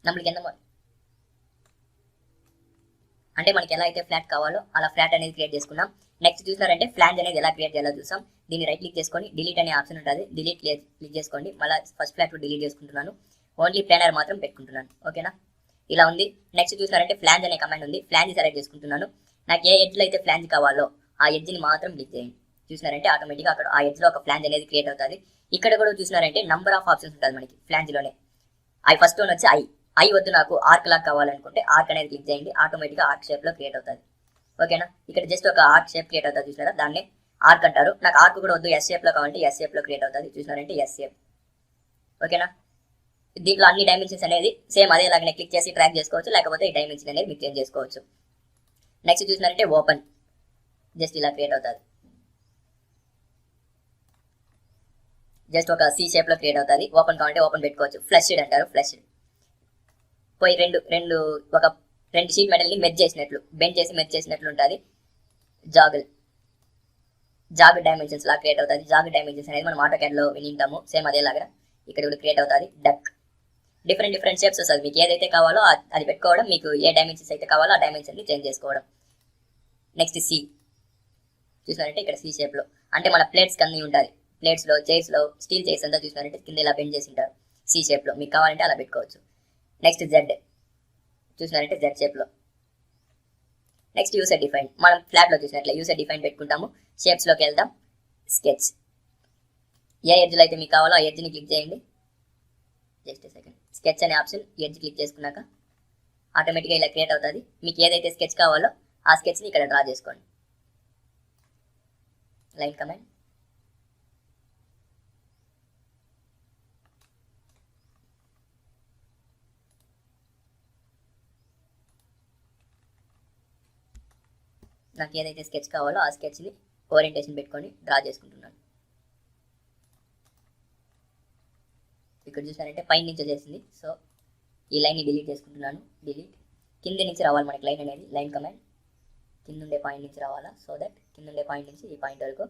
நம்மளுக்கு అంటే మనకి ఎలా అయితే ఫ్లాట్ కావాలో అలా ఫ్లాట్ అనేది క్రియేట్ చేసుకున్నాం. నెక్స్ట్ చూసారంటే ఫ్లాంజ్ అనేది ఎలా క్రియేట్ చేయాలో చూసాం. దీన్ని రైట్ క్లిక్ చేసుకొని డిలీట్ అనే ఆప్షన్ ఉంటుంది, డిలీట్ క్లిక్ చేసుకోండి. మళ్ళీ ఫస్ట్ ఫ్లాట్ డిలీట్ చేసుకుంటున్నాను, ఓన్లీ ప్లానర్ మాత్రం పెట్టుకుంటున్నాను. ఓకేనా, ఇలా ఉంది. నెక్స్ట్ చూసారంటే ఫ్లాంజ్ అనే కమాండ్ ఉంది, ఫ్లాంజ్ సెలెక్ట్ చేసుకుంటున్నాను. నాకు ఏ ఎడ్జ్లో అయితే ఫ్లాంజ్ కావాలో ఆ ఎడ్జ్ని మాత్రం క్లిక్ చేయండి. చూసినారంటే ఆటోమేటిక్గా అక్కడ ఆ ఎడ్జ్లో ఒక ఫ్లాంజ్ అనేది క్రియేట్ అవుతుంది. ఇక్కడ కూడా చూసినారంటే నంబర్ ఆఫ్ ఆప్షన్స్ ఉంటుంది మనకి ఫ్లాంజ్లోనే. అవి ఫస్ట్ వన్ వచ్చి ఐ వద్దు, నాకు ఆర్క్ లాగా కావాలనుకుంటే ఆర్క్ అనేది క్లిక్ చేయండి, ఆటోమేటిక్గా ఆర్క్ షేప్లో క్రియేట్ అవుతుంది. ఓకేనా, ఇక్కడ జస్ట్ ఒక ఆర్క్ షేప్ క్రియేట్ అవుతుంది. చూసినారా, దాన్ని ఆర్క్ అంటారు. నాకు ఆర్క్ కూడా వద్దు, ఎస్ షేప్లో కావాలంటే ఎస్ షేప్లో క్రియేట్ అవుతుంది. చూసినారంటే ఎస్ షేప్. ఓకేనా, దీంట్లో అన్ని డైమెన్షన్స్ అనేది సేమ్ అదేలాగానే క్లిక్ చేసి ట్రాక్ చేసుకోవచ్చు, లేకపోతే ఈ డైమెన్షన్ అనేది మీకు చేంజ్ చేసుకోవచ్చు. నెక్స్ట్ చూసినారంటే ఓపెన్, జస్ట్ ఇలా క్రియేట్ అవుతుంది. జస్ట్ ఒక సి షేప్లో క్రియేట్ అవుతుంది. ఓపెన్ కావాలంటే ఓపెన్ పెట్టుకోవచ్చు. ఫ్లష్డ్ అంటారు, ఫ్లష్డ్. పోయి రెండు షీట్ మెటల్ని మెర్జ్ చేసినట్లు, బెండ్ చేసి మెర్జ్ చేసినట్లు ఉంటుంది. జాగ్ డైమెన్షన్స్ లా క్రియేట్ అవుతుంది. జాగ్ డైమెన్షన్స్ అనేది మనం ఆటో క్యాడ్లో వినింటాము, సేమ్ అదేలాగా ఇక్కడ కూడా క్రియేట్ అవుతుంది. డక్ డిఫరెంట్ షేప్స్ వస్తుంది. మీకు ఏదైతే కావాలో అది పెట్టుకోవడం, మీకు ఏ డైమెన్షన్స్ అయితే కావాలో ఆ డైమెన్షన్ని చేంజ్ చేసుకోవడం. నెక్స్ట్ సి చూసినారంటే ఇక్కడ సి షేప్లో అంటే మన ప్లేట్స్ అన్నీ ఉంటుంది. ప్లేట్స్లో, చైర్స్లో, స్టీల్ చైర్స్ అంతా చూసినారంటే కింద ఇలా బెండ్ చేసి ఉంటారు సి షేప్లో. మీకు కావాలంటే అలా పెట్టుకోవచ్చు. నెక్స్ట్ జెడ్ చూసినారంటే జెడ్ షేప్లో. నెక్స్ట్ యూసర్ డిఫైన్, మనం ఫ్లాట్లో చూసినట్లే యూసర్ డిఫైన్ పెట్టుకుంటాము. షేప్స్లోకి వెళ్దాం, స్కెచ్. ఏ ఎడ్జ్లో అయితే మీకు కావాలో ఆ ఎడ్జ్ని క్లిక్ చేయండి. జస్ట్ సెకండ్, స్కెచ్ అనే ఆప్షన్ ఎడ్జ్ క్లిక్ చేసుకున్నాక ఆటోమేటిక్గా ఇలా క్రియేట్ అవుతుంది. మీకు ఏదైతే స్కెచ్ కావాలో ఆ స్కెచ్ని ఇక్కడ డ్రా చేసుకోండి. లైన్ కమాండ్, నాకు ఏదైతే స్కెచ్ కావాలో ఆ స్కెచ్ని ఓరియంటేషన్ పెట్టుకొని డ్రా చేసుకుంటున్నాను. ఇక్కడ చూసారంటే పైన నుంచి వచ్చేసింది, సో ఈ లైన్ని డిలీట్ చేసుకుంటున్నాను. డిలీట్. కింద నుంచి రావాలి మనకి లైన్ అనేది, లైన్ కమాండ్. కింద ఉండే పాయింట్ నుంచి రావాలా, సో దట్ కింద ఉండే పాయింట్ నుంచి ఈ పాయింట్ వరకు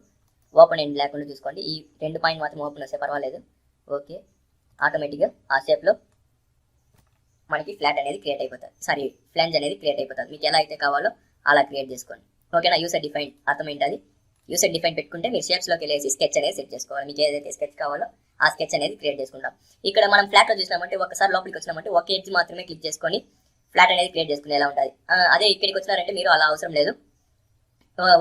ఓపెన్ ఎండ్ లేకుండా చూసుకోండి. ఈ రెండు పాయింట్ మాత్రం ఓపెన్ వస్తే పర్వాలేదు. ఓకే, ఆటోమేటిక్గా ఆ షేప్లో మనకి ఫ్లాట్ అనేది క్రియేట్ అయిపోతుంది, సారీ ఫ్లాంజ్ అనేది క్రియేట్ అయిపోతుంది. మీకు ఎలా అయితే కావాలో అలా క్రియేట్ చేసుకోండి. ఓకేనా, యూసర్ డిఫైన్ అర్థమైంది. అది యూసర్ డిఫైన్ పెట్టుకుంటే మీరు షేప్స్లోకి వెళ్ళేసి స్కెచ్ అనేది సెట్ చేసుకోవాలి. మీకు ఏదైతే స్కెచ్ కావాలో ఆ స్కెచ్ అనేది క్రియేట్ చేసుకుంటాం. ఇక్కడ మనం ఫ్లాట్లో చూసినామంటే ఒకసారి లోపలికి వచ్చినామంటే ఒక ఎడ్జ్ మాత్రమే క్లిక్ చేసుకొని ఫ్లాట్ అనేది క్రియేట్ చేసుకునే ఎలా ఉంటుంది. అదే ఇక్కడికి వచ్చినారంటే మీరు అలా అవసరం లేదు,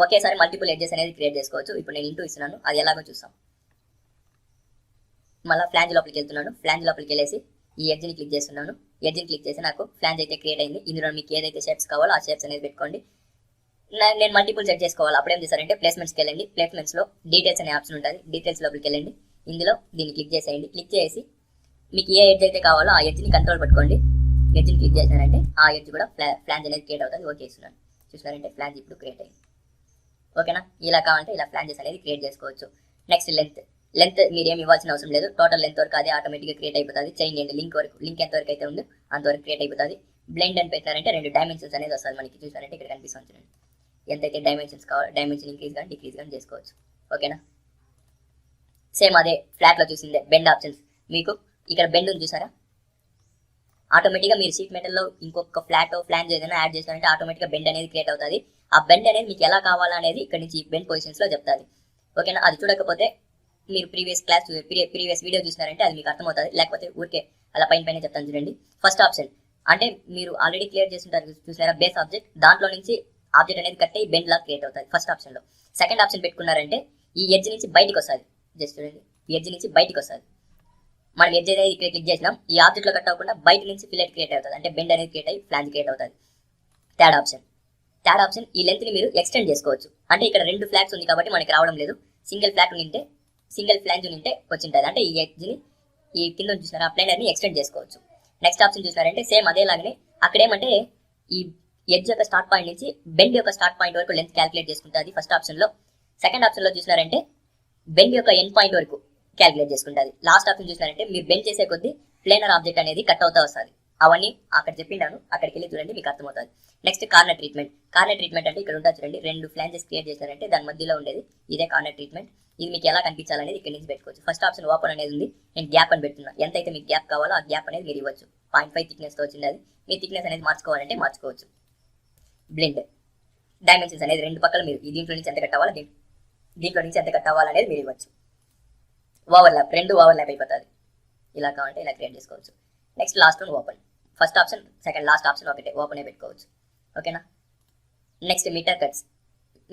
ఒకేసారి మల్టిపుల్ ఎడ్జెస్ అనేది క్రియేట్ చేసుకోవచ్చు. ఇప్పుడు నేను ఇంటూ ఇస్తున్నాను, అది ఎలాగో చూస్తాం. మళ్ళీ ఫ్లాంజ్ లోపలికి వెళ్తున్నాను. ఫ్లాంజ్ లోపలికి వెళ్ళేసి ఈ ఎడ్జ్ని క్లిక్ చేస్తున్నాను. ఎడ్జ్ని క్లిక్ చేసి నాకు ఫ్లాంజ్ అయితే క్రియేట్ అయింది. ఇందులో మీకు ఏదైతే షేప్స్ కావాలో ఆ షేప్స్ అనేది పెట్టుకోండి. నేను మల్టిపుల్ సెట్ చేసుకోవాలి. అప్పుడేం చేస్తారంటే ప్లేస్మెంట్స్కి వెళ్ళండి. ప్లేస్మెంట్స్లో డీటెయిల్స్ అనే ఆప్షన్ ఉంటుంది. డీటెయిల్స్ లోపలికి వెళ్ళండి. ఇందులో దీన్ని క్లిక్ చేసేయండి. క్లిక్ చేసి మీకు ఏ ఎడ్జ్ అయితే కావాలో ఆ ఎడ్జ్ని కంట్రోల్ పట్టుకోండి. ఎడ్జ్ని క్లిక్ చేసినారంటే ఆ ఎడ్జ్ కూడా ఫ్లాంజ్ అనేది క్రియేట్ అవుతుంది. ఓకే ఇస్తున్నాను. చూసినారంటే ఫ్లాంజ్ ఇప్పుడు క్రియేట్ అయింది. ఓకేనా, ఇలా కావాలంటే ఇలా ఫ్లాంజెస్ అనేది క్రియేట్ చేసుకోవచ్చు. నెక్స్ట్ లెంత్ మీరు ఏమి ఇవ్వాల్సిన అవసరం లేదు. టోటల్ లెంత్ వరకు అది ఆటోమేటిక్గా క్రియేట్ అయిపోతుంది. చేంజ్ చేయండి లింక్ ఎంతవరకు అయితే ఉందో అంతవరకు క్రియేట్ అయిపోతుంది. బ్లెండ్ అని పెట్టినారంటే రెండు డైమెన్షన్స్ అనేది వస్తుంది మనకి. చూసారంటే ఇక్కడ కనిపిస్తుంది చూడండి. ఎంతైతే డైమెన్షన్స్ కావాలో డైమెన్షన్ ఇంక్రీజ్ కానీ డిక్రీజ్ కానీ చేసుకోవచ్చు. ఓకేనా, సేమ్ అదే ఫ్లాట్లో చూసిందే బెండ్ ఆప్షన్స్. మీకు ఇక్కడ బెండ్ ఉంది చూసారా, ఆటోమేటిక్గా మీరు షీట్ మెటల్లో ఇంకొక ఫ్లాంజ్ ఏదైనా యాడ్ చేస్తారంటే ఆటోమేటిక్గా బెండ్ అనేది క్రియేట్ అవుతుంది. ఆ బెండ్ అనేది మీకు ఎలా కావాలనేది ఇక్కడ నుంచి బెండ్ పొజిషన్స్లో చెప్తుంది. ఓకేనా, అది చూడకపోతే మీరు ప్రీవియస్ వీడియో చూసినారంటే అది మీకు అర్థమవుతుంది. లేకపోతే ఊరికే అలా పైన చెప్తాను చూడండి. ఫస్ట్ ఆప్షన్ అంటే మీరు ఆల్రెడీ క్లియర్ చేస్తుంటారు చూసినారా, బేస్ ఆబ్జెక్ట్, దాంట్లో నుంచి ఆబ్జెక్ట్ అనేది కట్ అయ్యి బెండ్ లా క్రియేట్ అవుతుంది ఫస్ట్ ఆప్షన్లో. సెకండ్ ఆప్షన్ పెట్టుకున్నారంటే ఈ ఎడ్జ్ నుంచి బయటకు వస్తుంది. జస్ట్ చూడండి, ఈ ఎడ్జ్ నుంచి బయటకు వస్తుంది. మనం ఎడ్జ్ అనేది ఇక్కడ క్లిక్ చేసినాం, ఈ ఆబ్జెక్ట్లో కట్ అవ్వకుండా బయట నుంచి ఫిల్లెట్ క్రియేట్ అవుతుంది, అంటే బెండ్ అనేది క్రియేట్ అయ్యి ఫ్లాంజ్ క్రియేట్ అవుతుంది. థర్డ్ ఆప్షన్ ఈ లెంత్ని మీరు ఎక్స్టెండ్ చేసుకోవచ్చు. అంటే ఇక్కడ రెండు ఫ్లాగ్స్ ఉంది కాబట్టి మనకి రావడం లేదు. సింగిల్ ఫ్లాంజ్ ఉంటే వచ్చింటుంది. అంటే ఈ ఎడ్జ్ని ఈ కింద చూసినారా ఆ ప్లేనర్ని ఎక్స్టెండ్ చేసుకోవచ్చు. నెక్స్ట్ ఆప్షన్ చూసినారంటే సేమ్ అదేలాగానే అక్కడేమంటే ఈ ఎడ్జ్ యొక్క స్టార్ట్ పాయింట్ నుంచి బెండ్ యొక్క స్టార్ట్ పాయింట్ వరకు లెంత్ క్యాలిక్యులేట్ చేసుకుంటుంది ఫస్ట్ ఆప్షన్లో. సెకండ్ ఆప్షన్లో చూసినారంటే బెండ్ యొక్క ఎండ్ పాయింట్ వరకు క్యాలిక్యులేట్ చేసుకుంటుంది. లాస్ట్ ఆప్షన్ చూసినారంటే మీరు బెండ్ చేసే కొద్దీ ప్లేనర్ ఆబ్జెక్ట్ అనేది కట్ అవుతా వస్తుంది. అవన్నీ అక్కడ చెప్పిండాను, అక్కడికి వెళ్ళి చూడండి మీకు అర్థమవుతుంది. నెక్స్ట్ కార్నర్ ట్రీట్మెంట్ అంటే ఇక్కడ ఉంటా చూడండి, రెండు ఫ్లాంజెస్ క్రియేట్ చేశారంటే దాని మధ్యలో ఉండేది ఇదే కార్నర్ ట్రీట్మెంట్. ఇది మీకు ఎలా కనిపించాలనేది ఇక్కడ నుంచి పెట్టుకోవచ్చు. ఫస్ట్ ఆప్షన్ ఓపెన్ అనేది ఉంది, నేను గ్యాప్ అని పెడుతున్నా. ఎంతైతే మీకు గ్యాప్ కావాలో ఆ గ్యాప్ అనేది మీరు ఇవ్వచ్చు. 0.5 థిక్నెస్తో వచ్చింది అది. మీ థిక్నెస్ అనేది మార్చుకోవాలంటే మార్చుకోవచ్చు. బ్లెండ్ డైమెన్షన్స్ అనేది రెండు పక్కల మీరు దీంట్లో నుంచి ఎంత కట్ అవ్వాలి, దీంట్లో నుంచి ఎంత కట్ అవ్వాలనేది మీరు ఇవ్వచ్చు. ఓవర్లాప్, రెండు ఓవర్లాప్ అయిపోతుంది. ఇలా కావాలంటే ఇలా క్రియేట్ చేసుకోవచ్చు. Next last one open. First option second last option ఒకటే, ఓపెన్ పెట్టుకోవచ్చు. ఓకేనా. Next meter cuts.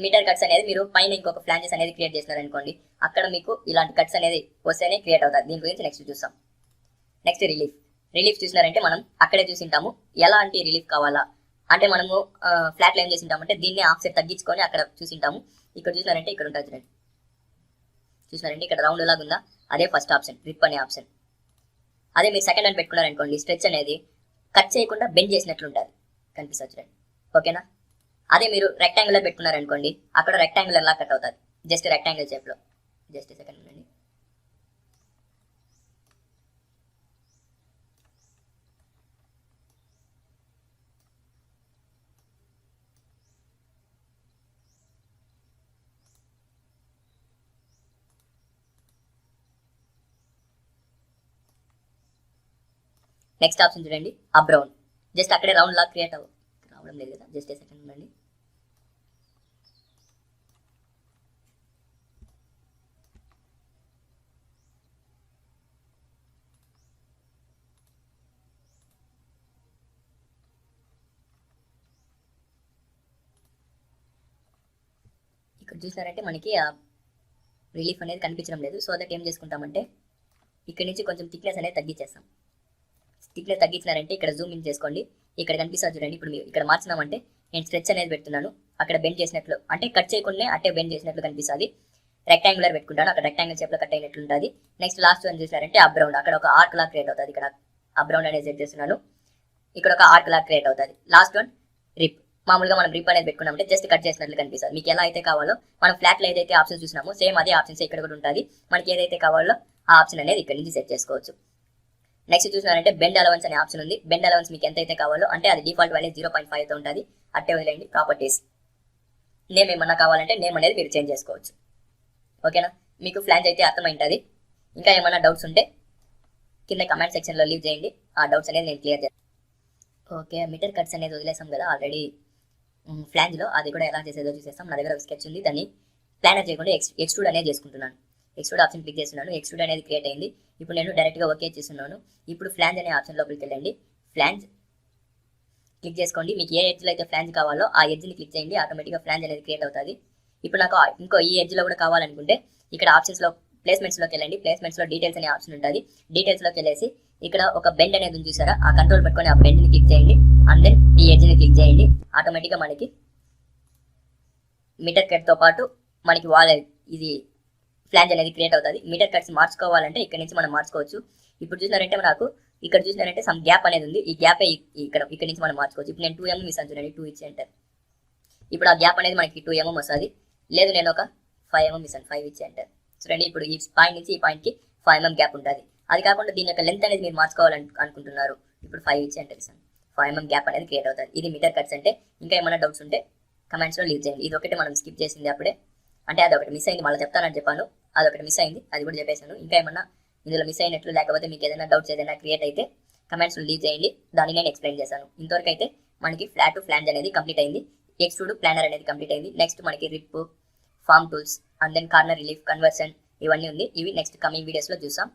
Meter cuts అనేది మీరు పైన ఇంకొక ఫ్లాంజెస్ అనేది క్రియేట్ చేసినారనుకోండి, అక్కడ మీకు ఇలాంటి కట్స్ అనేది వస్తేనే క్రియేట్ అవుతుంది. దీని గురించి నెక్స్ట్ చూస్తాం. నెక్స్ట్ రిలీఫ్ చూసినారంటే మనం అక్కడే చూసింటాము ఎలాంటి రిలీఫ్ కావాలా అంటే మనము ఫ్లాట్లో ఏం చేసింటామంటే దీన్ని ఆఫ్సెట్ తగ్గించుకొని అక్కడ చూసింటాము. ఇక్కడ చూసినారంటే ఇక్కడ ఉంటుంది చూడండి, చూసినారంటే ఇక్కడ రౌండ్ లాగా ఉందా, అదే ఫస్ట్ ఆప్షన్ రిప్ అనే ఆప్షన్. అదే మీరు సెకండ్ అని పెట్టుకున్నారనుకోండి, స్ట్రెచ్ అనేది కట్ చేయకుండా బెండ్ చేసినట్లు ఉంటుంది, కనిపిస్తుంది చూడండి. ఓకేనా. అదే మీరు రెక్టాంగులర్ పెట్టుకున్నారనుకోండి, అక్కడ రెక్టాంగులర్ లా కట్ అవుతుంది, జస్ట్ రెక్టాంగిల్ షేప్లో. జస్ట్ సెకండ్ ఉండండి. నెక్స్ట్ ఆప్షన్ చూడండి, అప్ రౌండ్. జస్ట్ అక్కడే రౌండ్ లా క్రియేట్ రావడం లేదు కదా, జస్ట్ సెకండ్ ఉండండి. ఇక్కడ చూసారంటే మనకి రిలీఫ్ అనేది కనిపించడం లేదు. సో దట్ ఏం చేసుకుంటామంటే ఇక్కడ నుంచి కొంచెం థిక్నెస్ అనేది తగ్గించేస్తాం. థిక్నెస్ తగ్గించినారంటే ఇక్కడ జూమ్ ఇన్ చేసుకోండి, ఇక్కడ కనిపిస్తుంది చూడండి. ఇప్పుడు మీరు ఇక్కడ మార్చినామంటే నేను స్ట్రెచ్ అనేది పెడుతున్నాను, అక్కడ బెండ్ చేసినట్లు అంటే కట్ చేయకుండా అట్టే బెండ్ చేసినట్లు కనిపిస్తుంది. రెక్టాంగులర్ పెట్టుకుంటాను, అక్కడ రెక్టాంగిల్ షేప్లో కట్ అయినట్లు ఉంటుంది. నెక్స్ట్ లాస్ట్ వన్ చూసారంటే అప్ రౌండ్, అక్కడ ఒక ఆర్క్ లా క్రియేట్ అవుతుంది. ఇక్కడ అప్ రౌండ్ అనేది సెట్ చేస్తున్నాను, ఇక్కడ ఒక ఆర్క్ లా క్రియేట్ అవుతుంది. లాస్ట్ వన్ రిప్. మామూలుగా మనం రిప్ అనేది పెట్టుకున్నామంటే జస్ట్ కట్ చేసినట్లు కనిపిస్తుంది. మీకు ఎలా అయితే కావాలో మనం ఫ్లాట్లో ఏదైతే ఆప్షన్ చూసినామో సేమ్ అదే ఆప్షన్స్ ఇక్కడ కూడా ఉంటుంది. మనకి ఏదైతే కావాలో ఆ ఆప్షన్ అనేది ఇక్కడ నుంచి సెట్ చేసుకోవచ్చు. నెక్స్ట్ చూసినారంటే బెండ్ అలవెన్స్ అనే ఆప్షన్ ఉంది. బెండ్ అలవెన్స్ మీకు ఎంతైతే కావాలో అంటే అది డిఫాల్ట్ వాల్యూ 0.5 అయితే ఉంటుంది, అట్టే వదిలేండి. ప్రాపర్టీస్ నేమ్ ఏమన్నా కావాలంటే నేమ్ అనేది మీరు చేంజ్ చేసుకోవచ్చు. ఓకేనా. మీకు ఫ్లాంజ్ అయితే అర్థమైంటుంది. ఇంకా ఏమన్నా డౌట్స్ ఉంటే కింద కమెంట్ సెక్షన్లో లీవ్ చేయండి, ఆ డౌట్స్ అనేది నేను క్లియర్ చేస్తాను. ఓకే, మీటర్ కట్స్ అనేది వదిలేసాం కదా ఆల్రెడీ ఫ్లాంజ్లో, అది కూడా ఎలా చేసేదో చూసేస్తాం. నా దగ్గర ఒక స్కెచ్ ఉంది, దాన్ని ప్లానర్ చేయకుండా ఎక్స్ట్రూడ్ అనేది చేసుకుంటున్నాను. ఎక్స్ట్రూడ్ ఆప్షన్ క్లిక్ చేస్తున్నాను, ఎక్స్ట్రూడ్ అనేది క్రియేట్ అయింది. ఇప్పుడు నేను డైరెక్ట్గా ఓకే చేస్తున్నాను. ఇప్పుడు ఫ్లాంజ్ అనే ఆప్షన్ లోపలికి వెళ్ళండి, ఫ్లాంజ్ క్లిక్ చేసుకోండి. మీకు ఏ ఎడ్జ్లో అయితే ఫ్లాంజ్ కావాలో ఆ ఎడ్జ్ని క్లిక్ చేయండి, ఆటోమేటిక్గా ఫ్లాంజ్ అనేది క్రియేట్ అవుతుంది. ఇప్పుడు నాకు ఇంకో ఈ ఎడ్జ్లో కూడా కావాలనుకుంటే ఇక్కడ ఆప్షన్స్లో ప్లేస్మెంట్స్లోకి వెళ్ళండి, ప్లేస్మెంట్స్లో డీటెయిల్స్ అనే ఆప్షన్ ఉంటుంది. డీటెయిల్స్లోకి వెళ్ళేసి ఇక్కడ ఒక బెండ్ అనేది ఉంది చూసారా, ఆ కంట్రోల్ పెట్టుకొని ఆ బెండ్ని క్లిక్ చేయండి, అండ్ దెన్ ఈ ఎడ్జ్ని క్లిక్ చేయండి. ఆటోమేటిక్గా మనకి మీటర్ కట్తో పాటు మనకి వాల్ ఇది ఫ్లాంజ్ అనేది క్రియేట్ అవుతుంది. మీటర్ కట్స్ మార్చుకోవాలంటే ఇక్కడ నుంచి మనం మార్చుకోవచ్చు. ఇప్పుడు చూసినారంటే మనకు ఇక్కడ చూసినారంటే సమ్ గ్యాప్ అనేది ఉంది, ఈ గ్యాప్ ఇక్కడ నుంచి మనం మార్చుకోవచ్చు. ఇప్పుడు నేను 2 mm ఇస్తాను చూడండి, 2 ఇచ్చి ఎంటర్. ఇప్పుడు ఆ గ్యాప్ అనేది మనకి 2 mm వస్తుంది. లేదు నేను ఒక 5 mm ఇస్తాను, 5 ఇచ్చి ఎంటర్. చూడండి ఇప్పుడు ఈ పాయింట్ నుంచి ఈ పాయింట్కి 5 mm గ్యాప్ ఉంటుంది. అది కాకుండా దీని యొక్క లెంత్ అనేది మీరు మార్చుకోవాలనుకుంటున్నారు, ఇప్పుడు 5 ఇచ్చి ఎంటర్ ఇస్తాను. 5 mm గ్యాప్ అనేది క్రియేట్ అవుతుంది. ఇది మీటర్ కట్స్ అంటే. ఇంకా ఏమైనా డౌట్స్ ఉంటే కమెంట్స్లో లీవ్ చేయండి. ఇది ఒకటి మనం స్కిప్ చేసింది అప్పుడే, అంటే అదొకటి మిస్ అయింది, మళ్ళీ చెప్తానని చెప్పాను, అదొకటి మిస్ అయింది, అది కూడా చెప్పేశాను. ఇంకా ఏమన్నా ఇందులో మిస్ అయినట్లు లేకపోతే మీకు ఏదైనా డౌట్స్ ఏదైనా క్రియేట్ అయితే కమెంట్స్లో లీవ్ చేయండి, దాన్ని నేను ఎక్స్ప్లెయిన్ చేశాను. ఇంతవరకు అయితే మనకి ఫ్లాట్ ఫ్లాంజ్ అనేది కంప్లీట్ అయింది, ఎక్స్ట్రూడ్ ప్లానర్ అనేది కంప్లీట్ అయింది. నెక్స్ట్ మనకి rip, form tools, and then corner relief, conversion ఇవన్నీ ఉంది. ఇవి నెక్స్ట్ కమింగ్ వీడియోస్లో చూసాం.